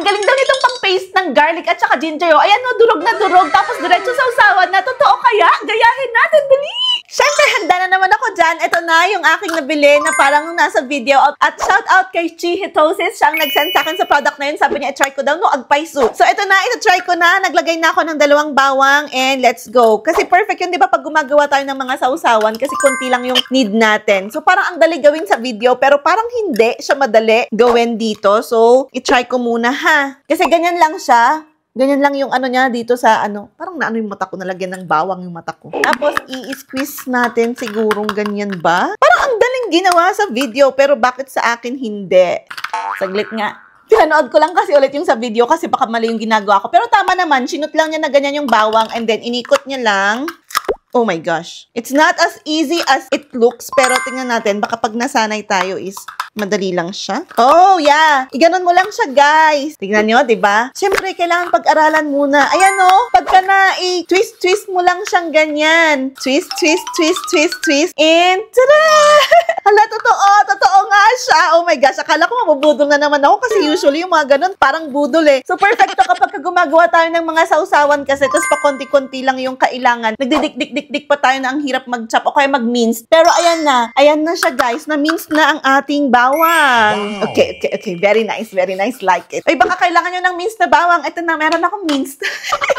galing daw nitong pang-paste ng garlic at saka ginger. O, ayan o, durog na durog. Tapos diretso sa usawan na. Totoo kaya? Gayahin natin, dali! Siyempre, handa na naman ako dyan. Ito na yung aking nabili na parang nasa video. At shout out kay Chihitosis. Siya ang nag-send sa akin sa product na yun. Sabi niya, i-try ko daw no agpaisu. So, ito na, ito-try ko na. Naglagay na ako ng 2 bawang and let's go. Kasi perfect yun, di ba, pag gumagawa tayo ng mga sausawan kasi konti lang yung need natin. So, parang ang dali gawin sa video pero parang hindi siya madali gawin dito. So, i-try ko muna ha. Kasi ganyan lang siya. Ganyan lang yung ano niya dito sa ano. Parang naano yung mata ko, nalagyan ng bawang yung mata ko. Tapos, i-squeeze natin sigurong ganyan ba? Parang ang daling ginawa sa video, pero bakit sa akin hindi? Saglit nga. Pinanood ko lang kasi ulit yung sa video kasi baka mali yung ginagawa ko. Pero tama naman, sinut lang niya na ganyan yung bawang and then inikot niya lang. Oh my gosh. It's not as easy as it looks, pero tingnan natin, baka pag nasanay tayo is madali lang siya. Oh, yeah. Iganon mo lang siya, guys. Tingnan nyo, diba? Siyempre, kailangan pag-aralan muna. Ayan, oh. Pagka na i-twist mo lang siyang ganyan. Twist, twist, twist, twist, twist. And, tada! Hala, totoo. Totoo nga siya. Oh my gosh. Akala ko mabubudol na naman ako kasi usually yung mga ganon parang budol eh. So, perfecto kapag gumagawa tayo ng mga sausawan kasi tapos pa konti-konti lang yung kailangan. Nagdidik-dik-dik pa tayo na ang hirap mag-chop o kaya mag-mince. Pero ayan na. Ayan na siya, guys. Na-mince na ang ating bawang. Okay. Very nice. Like it. Ay, baka kailangan nyo ng minced na bawang. Ito na, meron akong minced.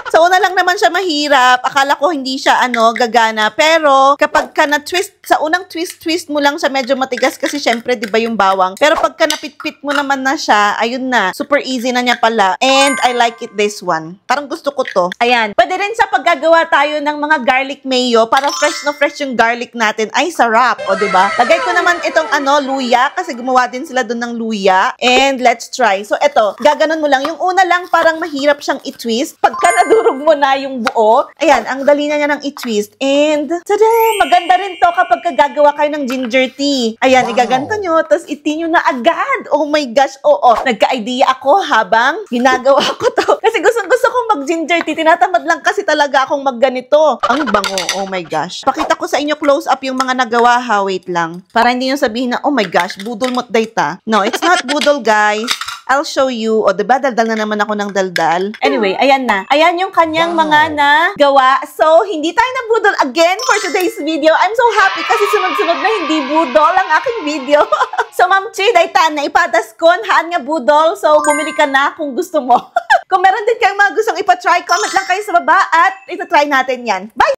So, una lang naman siya mahirap. Akala ko hindi siya, gagana. Pero, kapag ka na-twist, sa unang twist mo lang siya, medyo matigas kasi syempre, di ba yung bawang. Pero pagka napit-pit mo naman na siya, ayun na. Super easy na niya pala. And, I like it this one. Parang gusto ko to. Ayan. Pwede rin sa paggagawa tayo ng mga garlic mayo para fresh na fresh yung garlic natin. Ay, sarap. O, di ba? Lagay ko naman itong, luya kasi gumawa din sila doon ng luya. And let's try. So, eto, gaganon mo lang. Yung una lang, parang mahirap siyang i-twist. Pagka nadurog mo na yung buo, ayan, ang dali na niya ng i-twist. And, tada! Maganda rin to kapag gagawa kayo ng ginger tea. Ayan, igaganto nyo, tapos iti nyo na agad. Oh my gosh, oo. Nagka-idea ako habang ginagawa ko to. Kasi gusto kong mag-ginger tea. Tinatamad lang kasi talaga akong magganito. Ang bango. Oh my gosh. Pakita ko sa inyo close up yung mga nagawa ha. Wait lang. Para hindi nyo sabihin na, oh my gosh, budol mo't data. No, it's not budol, guys. I'll show you. O, diba? Daldal na naman ako ng daldal. Anyway, ayan na. Ayan yung kanyang mga nagawa. So, hindi tayo nabudol again for today's video. I'm so happy kasi sunod-sunod na hindi budol ang aking video. So, Ma'am Chi, daytan na ipadaskon. Haan nga budol. So, bumili ka na kung gusto mo. Kung meron din kayong mga gustong ipatry, comment lang kayo sa baba at itatry natin yan. Bye!